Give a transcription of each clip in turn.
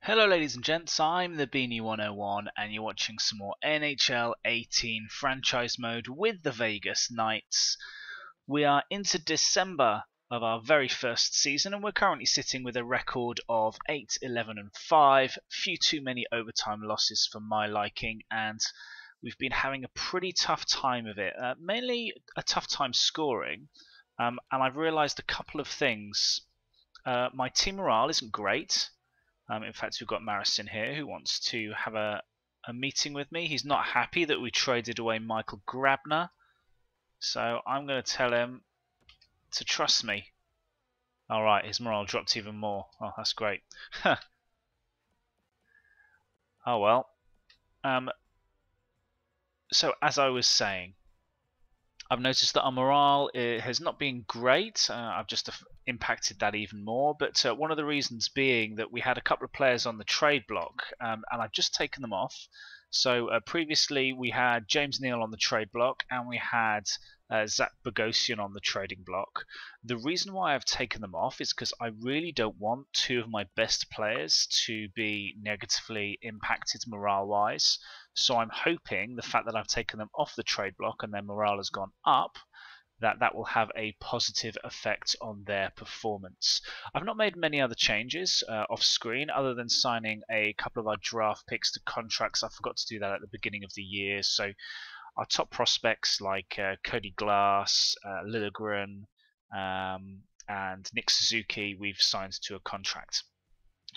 Hello ladies and gents, I'm the Beanie 101 and you're watching some more NHL 18 franchise mode with the Vegas Knights. We are into December of our very first season and we're currently sitting with a record of 8, 11 and 5. Few too many overtime losses for my liking, and we've been having a pretty tough time of it. Mainly a tough time scoring, and I've realised a couple of things. My team morale isn't great. In fact, we've got Marison here who wants to have a meeting with me. He's not happy that we traded away Michael Grabner, so I'm going to tell him to trust me. Alright, his morale dropped even more. Oh, that's great. Oh well. So as I was saying, I've noticed that our morale has not been great. I've just impacted that even more, but one of the reasons being that we had a couple of players on the trade block, and I've just taken them off. So previously we had James Neal on the trade block and we had Zach Bogosian on the trading block. The reason why I've taken them off is because I really don't want two of my best players to be negatively impacted morale-wise. So I'm hoping the fact that I've taken them off the trade block and their morale has gone up, that will have a positive effect on their performance. I've not made many other changes off screen other than signing a couple of our draft picks to contracts. I forgot to do that at the beginning of the year. So our top prospects like Cody Glass, Liljegren, and Nick Suzuki, we've signed to a contract.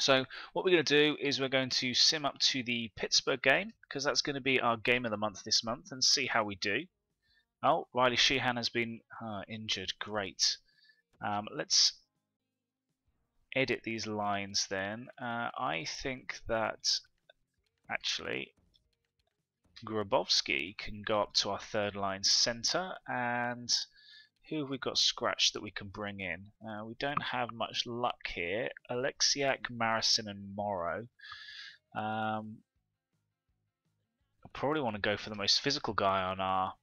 So what we're going to do is we're going to sim up to the Pittsburgh game, because that's going to be our game of the month this month, and see how we do. Oh, Riley Sheehan has been injured. Great. Let's edit these lines then. I think that actually Grabowski can go up to our third line centre, and who have we got scratched that we can bring in? We don't have much luck here. Alexiak, Marison and Morrow. I probably want to go for the most physical guy on our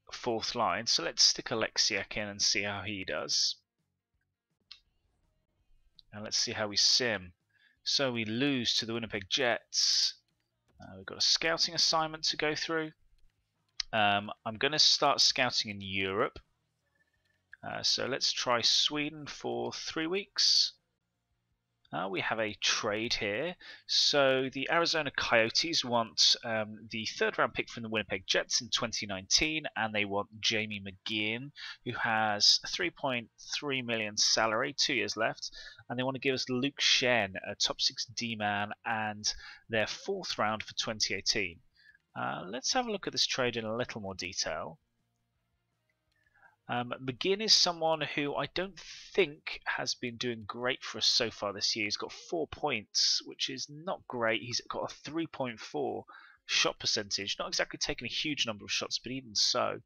fourth line, so let's stick Alexiak in and see how he does. And let's see how we sim. So we lose to the Winnipeg Jets. We've got a scouting assignment to go through. I'm going to start scouting in Europe. So let's try Sweden for 3 weeks. We have a trade here. So the Arizona Coyotes want the third round pick from the Winnipeg Jets in 2019, and they want Jamie McGinn, who has 3.3 million salary, 2 years left, and they want to give us Luke Shen, a top 6 D-man, and their fourth round for 2018. Let's have a look at this trade in a little more detail. McGinn is someone who I don't think has been doing great for us so far this year. He's got 4 points, which is not great. He's got a 3.4 shot percentage. Not exactly taken a huge number of shots, but even so,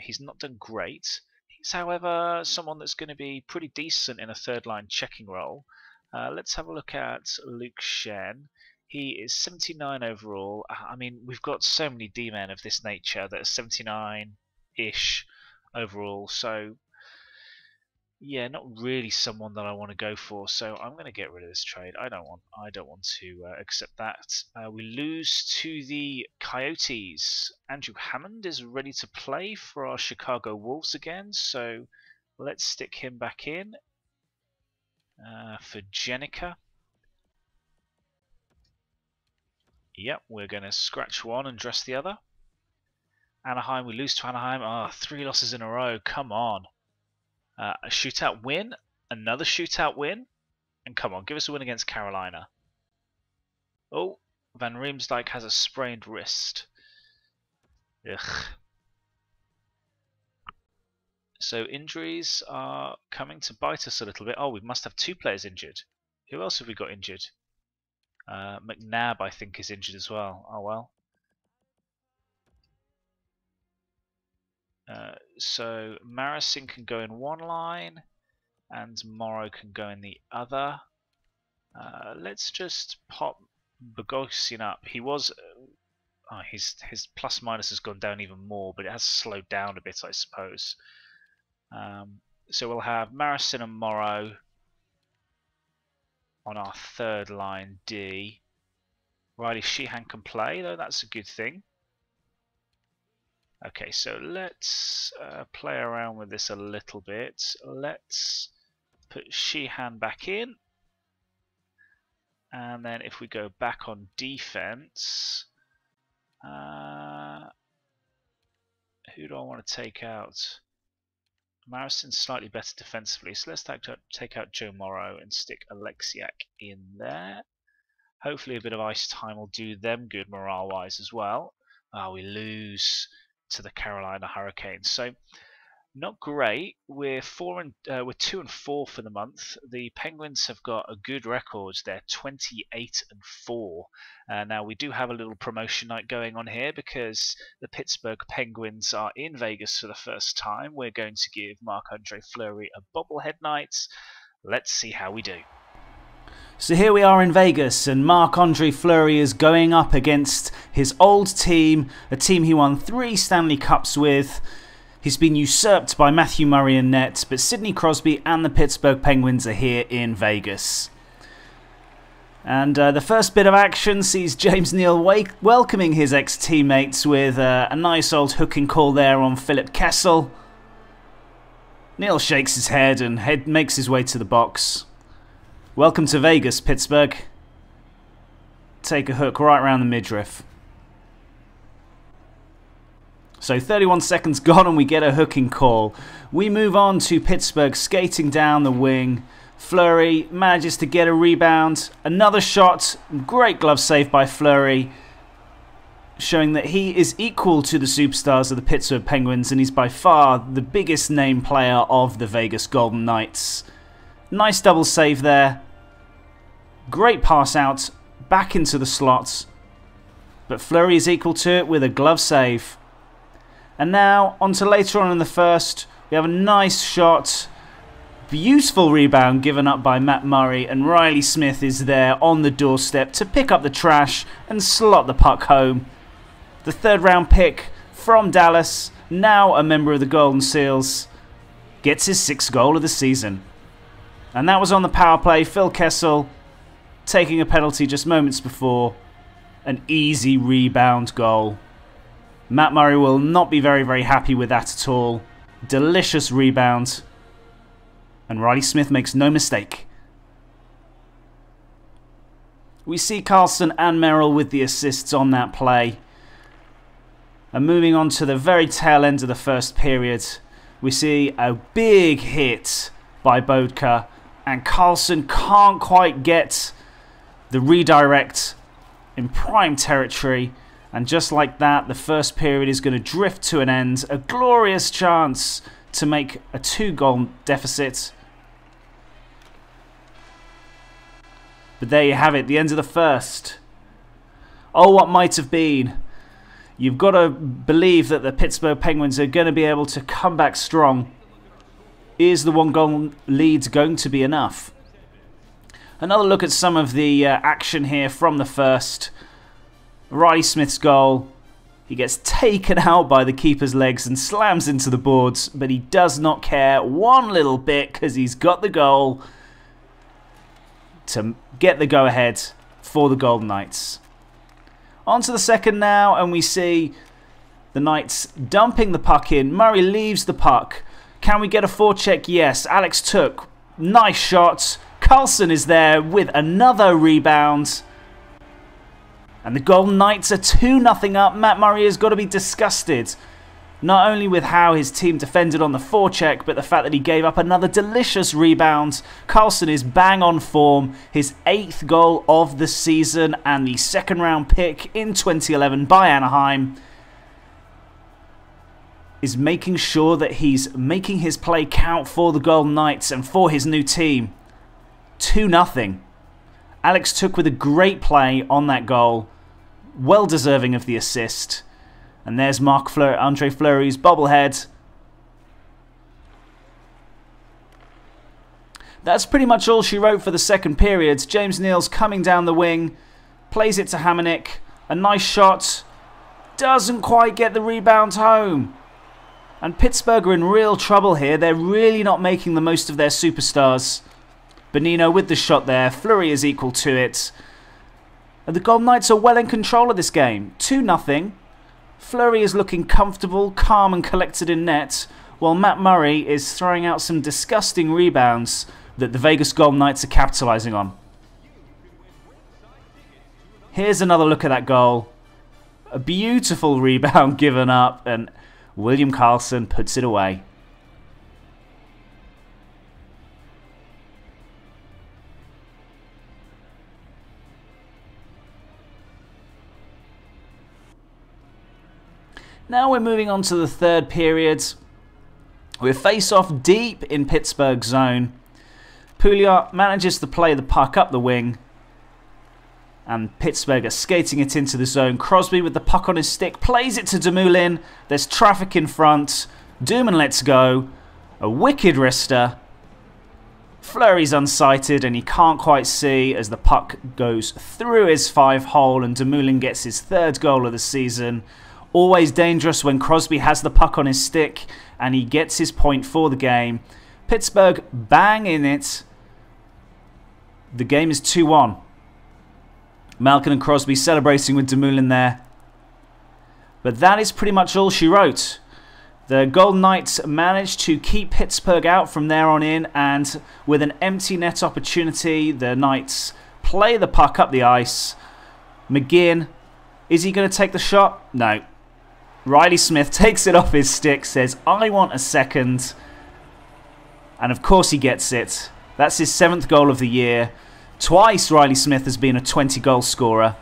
he's not done great. He's, however, someone that's going to be pretty decent in a third-line checking role. Let's have a look at Luke Shen. He is 79 overall. I mean, we've got so many D-men of this nature that are 79-ish. Overall, so yeah, not really someone that I want to go for. So I'm going to get rid of this trade. I don't want to accept that. We lose to the Coyotes. Andrew Hammond is ready to play for our Chicago Wolves again, so let's stick him back in for Jenica. Yep, we're going to scratch one and dress the other. Anaheim, we lose to Anaheim. 3 losses in a row. Come on. A shootout win. Another shootout win. And come on, give us a win against Carolina. Oh, Van Riemsdyk has a sprained wrist. Ugh. So injuries are coming to bite us a little bit. Oh, we must have 2 players injured. Who else have we got injured? McNabb, I think, is injured as well. Oh, well. So Marison can go in one line and Morrow can go in the other. Let's just pop Bogosian up. He was his plus minus has gone down even more, but it has slowed down a bit, I suppose. So we'll have Marison and Morrow on our third line D. Riley Sheehan can play, though. That's a good thing. Okay, so let's play around with this a little bit. Let's put Sheehan back in. And then if we go back on defense, who do I want to take out? Marison's slightly better defensively, so let's take out Joe Morrow and stick Alexiak in there. Hopefully a bit of ice time will do them good morale-wise as well. We lose to the Carolina Hurricanes, so not great. We're 2 and 4 for the month. The Penguins have got a good record. They're 28 and 4. Now we do have a little promotion night going on here because the Pittsburgh Penguins are in Vegas for the first time. We're going to give Marc-Andre Fleury a bobblehead night. Let's see how we do. So here we are in Vegas, and Marc-Andre Fleury is going up against his old team, a team he won 3 Stanley Cups with. He's been usurped by Matthew Murray and net, but Sidney Crosby and the Pittsburgh Penguins are here in Vegas. And the first bit of action sees James Neal welcoming his ex-teammates with a nice old hooking call there on Philip Kessel. Neal shakes his head and makes his way to the box. Welcome to Vegas, Pittsburgh. Take a hook right around the midriff. So 31 seconds gone and we get a hooking call. We move on to Pittsburgh skating down the wing. Fleury manages to get a rebound. Another shot. Great glove save by Fleury. Showing that he is equal to the superstars of the Pittsburgh Penguins and he's by far the biggest name player of the Vegas Golden Knights. Nice double save there. Great pass out. Back into the slot. But Fleury is equal to it with a glove save. And now, on to later on in the first, we have a nice shot. Beautiful rebound given up by Matt Murray, and Riley Smith is there on the doorstep to pick up the trash and slot the puck home. The 3rd round pick from Dallas, now a member of the Golden Seals, gets his 6th goal of the season. And that was on the power play. Phil Kessel taking a penalty just moments before. An easy rebound goal. Matt Murray will not be very happy with that at all. Delicious rebound. And Riley Smith makes no mistake. We see Carlson and Merrill with the assists on that play. And moving on to the very tail end of the first period, we see a big hit by Bodka. And Carlson can't quite get the redirect in prime territory. And just like that, the first period is going to drift to an end. A glorious chance to make a 2-goal deficit. But there you have it, the end of the first. Oh, what might have been. You've got to believe that the Pittsburgh Penguins are going to be able to come back strong. Is the 1-goal lead going to be enough? Another look at some of the action here from the first. Riley Smith's goal. He gets taken out by the keeper's legs and slams into the boards, but he does not care one little bit because he's got the goal to get the go-ahead for the Golden Knights. On to the second now, and we see the Knights dumping the puck in. Murray leaves the puck. Can we get a forecheck? Yes. Alex Took. Nice shot. Carlson is there with another rebound. And the Golden Knights are 2-0 up. Matt Murray has got to be disgusted. Not only with how his team defended on the forecheck, but the fact that he gave up another delicious rebound. Carlson is bang on form. His 8th goal of the season and the 2nd round pick in 2011 by Anaheim is making sure that he's making his play count for the Golden Knights and for his new team. 2-0. Alex Took with a great play on that goal. Well deserving of the assist. And there's Marc-Andre Fleury's bobblehead. That's pretty much all she wrote for the second period. James Neal's coming down the wing. Plays it to Hamonic. A nice shot. Doesn't quite get the rebound home. And Pittsburgh are in real trouble here. They're really not making the most of their superstars. Bonino with the shot there. Fleury is equal to it. And the Golden Knights are well in control of this game. 2-0. Fleury is looking comfortable, calm and collected in net, while Matt Murray is throwing out some disgusting rebounds that the Vegas Golden Knights are capitalizing on. Here's another look at that goal. A beautiful rebound given up, and William Karlsson puts it away. Now we're moving on to the third period. We face off deep in Pittsburgh's zone. Pouliot manages to play the puck up the wing, and Pittsburgh are skating it into the zone. Crosby with the puck on his stick plays it to Dumoulin. There's traffic in front. Dumoulin lets go. A wicked wrister. Fleury's unsighted and he can't quite see as the puck goes through his 5-hole, and Dumoulin gets his third goal of the season. Always dangerous when Crosby has the puck on his stick, and he gets his point for the game. Pittsburgh bang in it. The game is 2-1. Malkin and Crosby celebrating with Dumoulin there. But that is pretty much all she wrote. The Golden Knights managed to keep Pittsburgh out from there on in, and with an empty net opportunity, the Knights play the puck up the ice. McGinn, is he going to take the shot? No. Riley Smith takes it off his stick, says, I want a second. And of course he gets it. That's his 7th goal of the year. Twice Riley Smith has been a 20-goal scorer.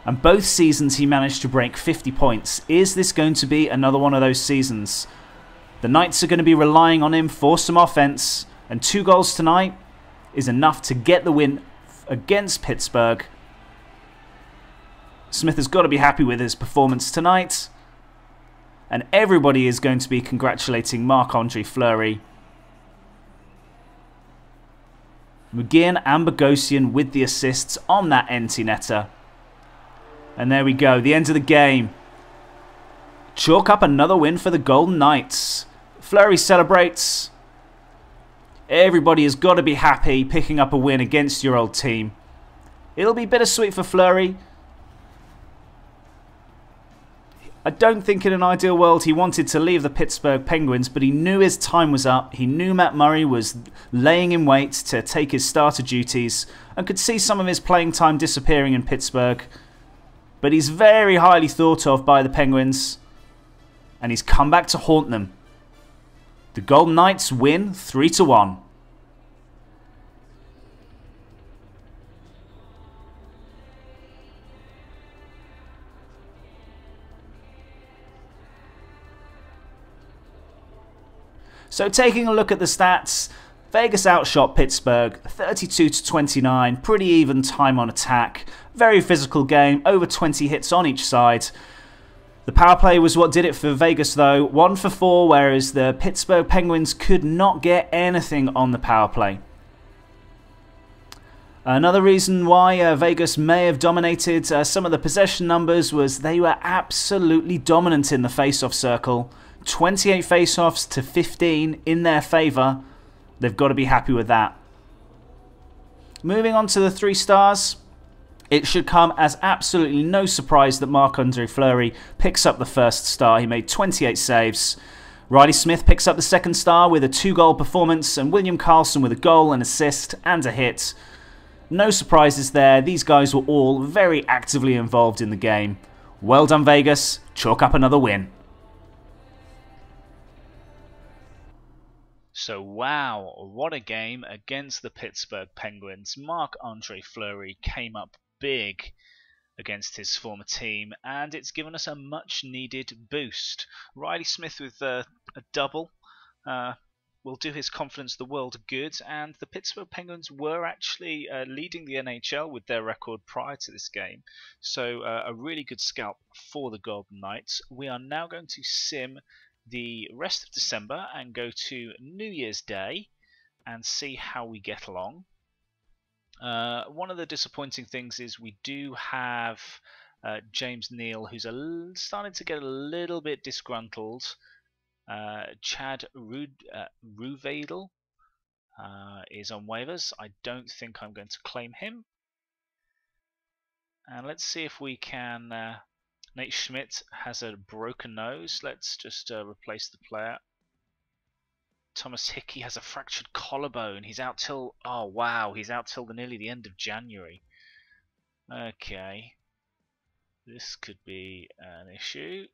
And both seasons he managed to break 50 points. Is this going to be another one of those seasons? The Knights are going to be relying on him for some offense. And 2 goals tonight is enough to get the win against Pittsburgh. Smith has got to be happy with his performance tonight. And everybody is going to be congratulating Marc-Andre Fleury. McGinn and Bogosian with the assists on that empty netter. And there we go, the end of the game. Chalk up another win for the Golden Knights. Fleury celebrates. Everybody has got to be happy picking up a win against your old team. It'll be bittersweet for Fleury. I don't think in an ideal world he wanted to leave the Pittsburgh Penguins, but he knew his time was up. He knew Matt Murray was laying in wait to take his starter duties and could see some of his playing time disappearing in Pittsburgh. But he's very highly thought of by the Penguins, and he's come back to haunt them. The Golden Knights win 3-1. So taking a look at the stats, Vegas outshot Pittsburgh 32-29, pretty even time on attack, very physical game, over 20 hits on each side. The power play was what did it for Vegas though, 1 for 4, whereas the Pittsburgh Penguins could not get anything on the power play. Another reason why Vegas may have dominated some of the possession numbers was they were absolutely dominant in the face-off circle. 28 face-offs to 15 in their favour. They've got to be happy with that. Moving on to the 3 stars. It should come as absolutely no surprise that Marc-Andre Fleury picks up the first star. He made 28 saves. Riley Smith picks up the second star with a 2-goal performance, and William Karlsson with a goal, an assist and a hit. No surprises there. These guys were all very actively involved in the game. Well done, Vegas. Chalk up another win. So wow, what a game against the Pittsburgh Penguins. Marc-Andre Fleury came up big against his former team, and it's given us a much needed boost. Riley Smith with a double will do his confidence the world of good, and the Pittsburgh Penguins were actually leading the NHL with their record prior to this game. So a really good scalp for the Golden Knights. We are now going to sim the rest of December and go to New Year's Day and see how we get along. One of the disappointing things is we do have James Neal, who's starting to get a little bit disgruntled. Chad Ruvadel is on waivers. I don't think I'm going to claim him. And let's see if we can... Nate Schmidt has a broken nose. Let's just replace the player. Thomas Hickey has a fractured collarbone. He's out till... Oh, wow. He's out till nearly the end of January. Okay. This could be an issue.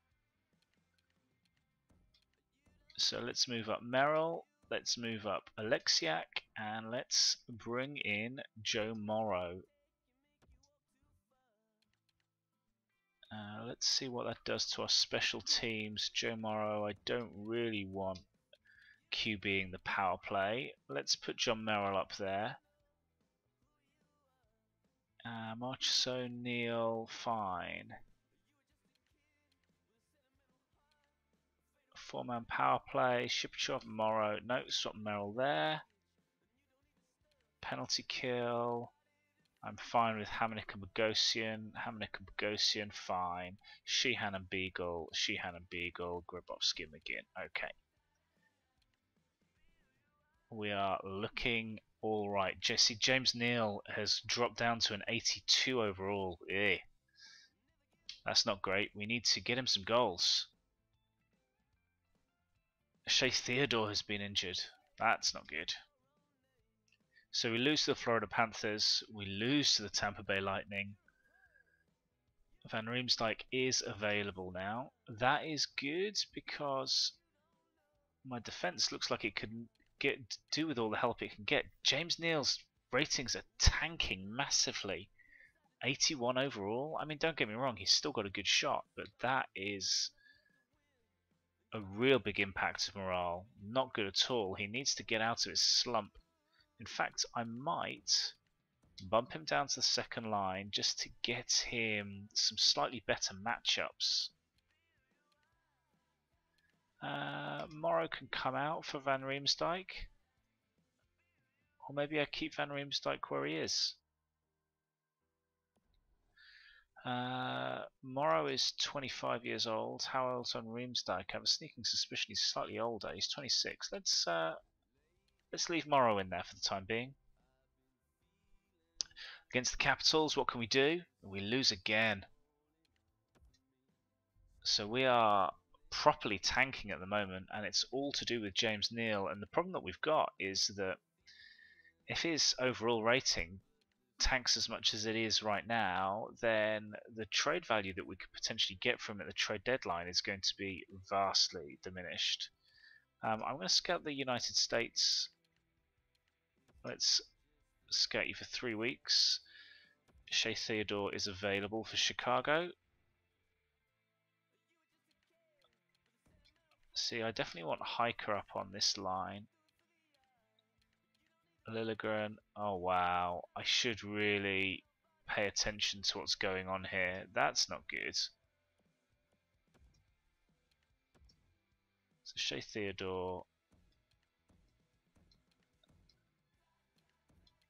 So let's move up Merrill. Let's move up Alexiak. And let's bring in Joe Morrow. Let's see what that does to our special teams. Joe Morrow, I don't really want QBing the power play. Let's put John Merrill up there. Marcus O'Neill, fine. Four-man power play. Shipchov, Morrow. No, swap Merrill there. Penalty kill. I'm fine with Hamonic and Bogosian. Hamonic and Bogosian, fine. Sheehan and Beagle. Sheehan and Beagle. Grabowski and McGinn. Okay. We are looking alright. Jesse James Neal has dropped down to an 82 overall. Ew. That's not great. We need to get him some goals. Shea Theodore has been injured. That's not good. So we lose to the Florida Panthers. We lose to the Tampa Bay Lightning. Van Riemsdyk is available now. That is good because my defense looks like it could do with all the help it can get. James Neal's ratings are tanking massively. 81 overall. I mean, don't get me wrong, he's still got a good shot, but that is a real big impact of morale. Not good at all. He needs to get out of his slump. In fact, I might bump him down to the second line just to get him some slightly better matchups. Morrow can come out for Van Riemsdyk. Or maybe I keep Van Riemsdyk where he is. Morrow is 25 years old. How old's Van Riemsdyk? I have a sneaking suspicion he's slightly older. He's 26. Let's leave Morrow in there for the time being. Against the Capitals, what can we do? We lose again. So we are properly tanking at the moment, and it's all to do with James Neal. And the problem that we've got is that if his overall rating tanks as much as it is right now, then the trade value that we could potentially get from it at the trade deadline is going to be vastly diminished. I'm going to scout the United States. Let's scout you for 3 weeks. Shea Theodore is available for Chicago. See, I definitely want Hiker up on this line. Liljegren, oh wow, I should really pay attention to what's going on here. That's not good. So Shea Theodore.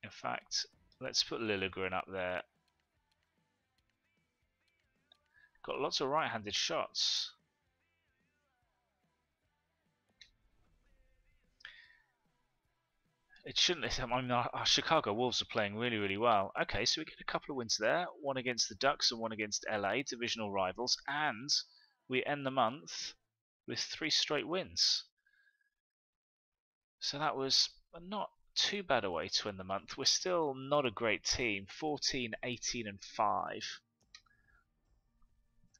In fact, let's put Liljegren up there. Got lots of right-handed shots. It shouldn't. I mean, our Chicago Wolves are playing really, really well. Okay, so we get a couple of wins there. One against the Ducks and one against LA, divisional rivals. And we end the month with 3 straight wins. So that was not too bad a way to end the month. We're still not a great team. 14, 18 and 5.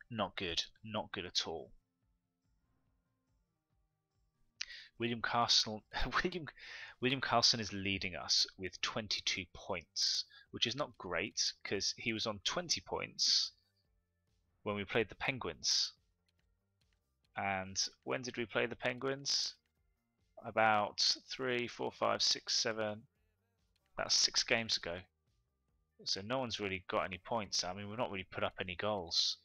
Not good. Not good at all. William Carlson is leading us with 22 points, which is not great because he was on 20 points when we played the Penguins. And when did we play the Penguins? About 3, 4, 5, 6, 7, about 6 games ago. So no one's really got any points. I mean, we've not really put up any goals.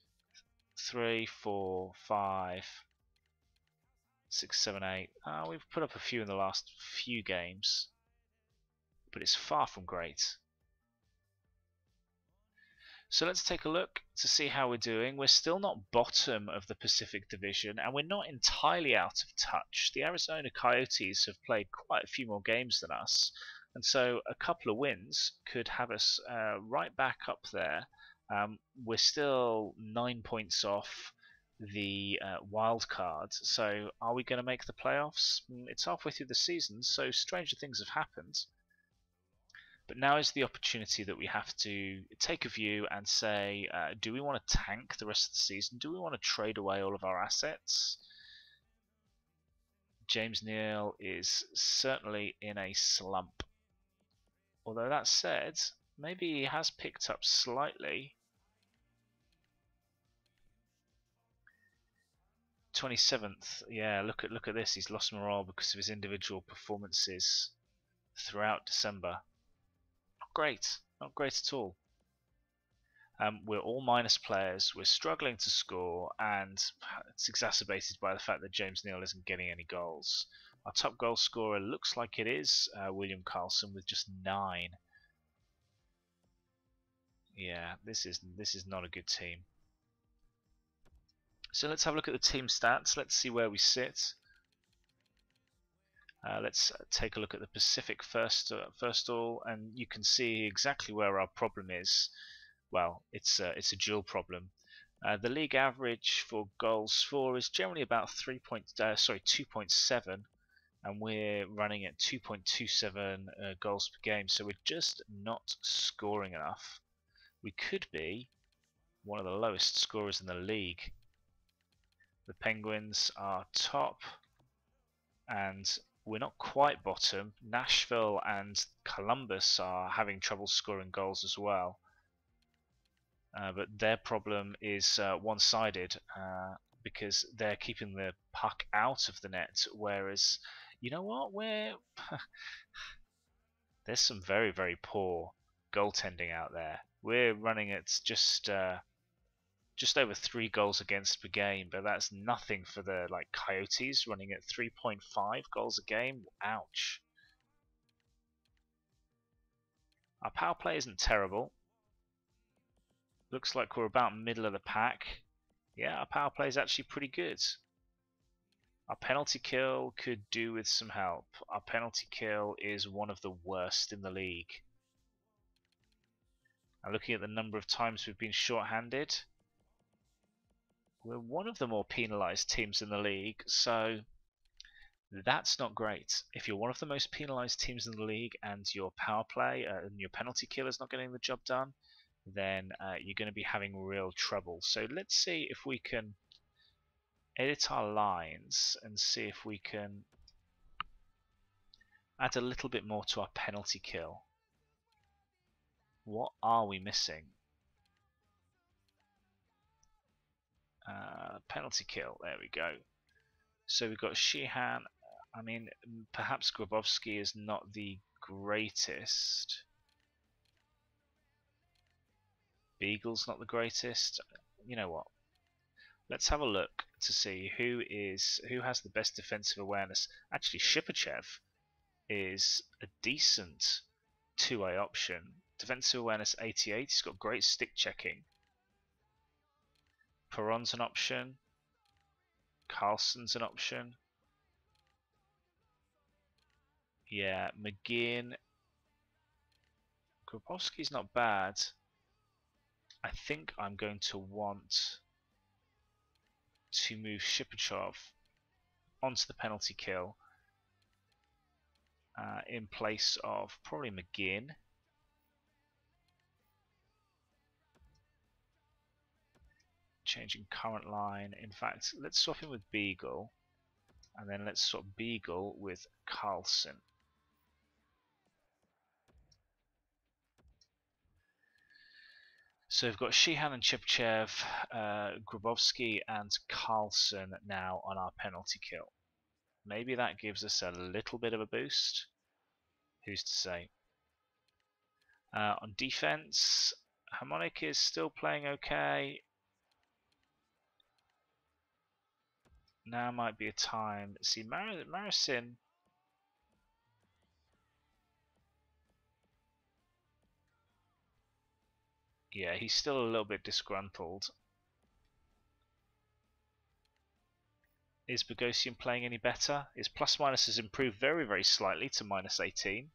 3, 4, 5, 6, 7, 8. We've put up a few in the last few games, but it's far from great. So let's take a look to see how we're doing. We're still not bottom of the Pacific Division, and we're not entirely out of touch. The Arizona Coyotes have played quite a few more games than us, and so a couple of wins could have us right back up there. We're still 9 points off the wild card, so are we going to make the playoffs? It's halfway through the season, so stranger things have happened. But now is the opportunity that we have to take a view and say, do we want to tank the rest of the season? Do we want to trade away all of our assets? James Neal is certainly in a slump. Although that said, maybe he has picked up slightly. 27th, yeah, look at this. He's lost morale because of his individual performances throughout December. Not great at all. We're all minus players, we're struggling to score, and it's exacerbated by the fact that James Neal isn't getting any goals. Our top goal scorer looks like it is William Karlsson with just 9. Yeah, this is not a good team. So let's have a look at the team stats. Let's see where we sit. Let's take a look at the Pacific first all, and you can see exactly where our problem is. Well, it's a dual problem. The league average for goals for is generally about 2.7, and we're running at 2.27 goals per game. So we're just not scoring enough. We could be one of the lowest scorers in the league. The Penguins are top, and we're not quite bottom. Nashville and Columbus are having trouble scoring goals as well. But their problem is one-sided because they're keeping the puck out of the net, whereas, you know what, there's some very, very poor goaltending out there. We're running at just over 3 goals against per game, but that's nothing for the Coyotes running at 3.5 goals a game. Ouch. Our power play isn't terrible. Looks like we're about middle of the pack. Yeah, our power play is actually pretty good. Our penalty kill could do with some help. Our penalty kill is one of the worst in the league. And looking at the number of times we've been shorthanded, we're one of the more penalised teams in the league, so that's not great. If you're one of the most penalised teams in the league and your power play and your penalty kill is not getting the job done, then you're going to be having real trouble. So let's see if we can edit our lines and see if we can add a little bit more to our penalty kill. What are we missing? Penalty kill, there we go. So we've got Sheehan. I mean, perhaps Grabowski is not the greatest. Beagle's not the greatest. You know what? Let's have a look to see who has the best defensive awareness. Actually, Shipachev is a decent two-way option. Defensive awareness 88. He's got great stick checking. Perron's an option. Carlson's an option. Yeah, McGinn. Grabowski's not bad. I think I'm going to want to move Shipachev onto the penalty kill in place of probably McGinn. Changing current line. In fact, let's swap him with Beagle, and then let's swap Beagle with Carlson. So we've got Sheehan and Shipachev, Grabowski and Carlson now on our penalty kill. Maybe that gives us a little bit of a boost. Who's to say? On defense, Harmonic is still playing okay. Now might be a time. See, Maricin. Yeah, he's still a little bit disgruntled. Is Bogosian playing any better? His plus minus has improved very, very slightly to -18.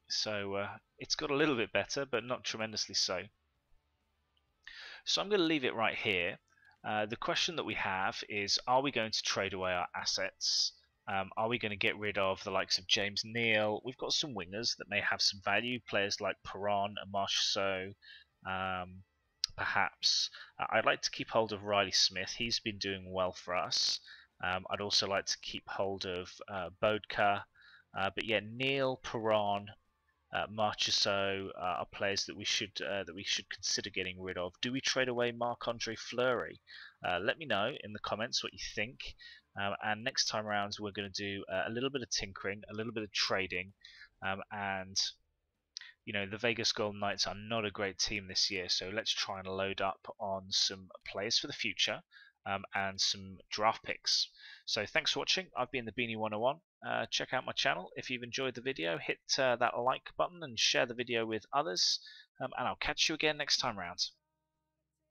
So it's got a little bit better, but not tremendously so. So I'm going to leave it right here. The question that we have is, are we going to trade away our assets? Are we going to get rid of the likes of James Neal? We've got some wingers that may have some value, players like Perron and Marchessault, perhaps. I'd like to keep hold of Riley Smith. He's been doing well for us. I'd also like to keep hold of Bodka. But yeah, Neal, Perron, Marchessault are players that we should consider getting rid of. Do we trade away Marc-Andre Fleury? Let me know in the comments what you think. And next time around, we're going to do a little bit of tinkering, a little bit of trading, and you know, the Vegas Golden Knights are not a great team this year, so let's try and load up on some players for the future and some draft picks. So thanks for watching. I've been the Beanie 101. Check out my channel. If you've enjoyed the video, hit that like button and share the video with others, and I'll catch you again next time round.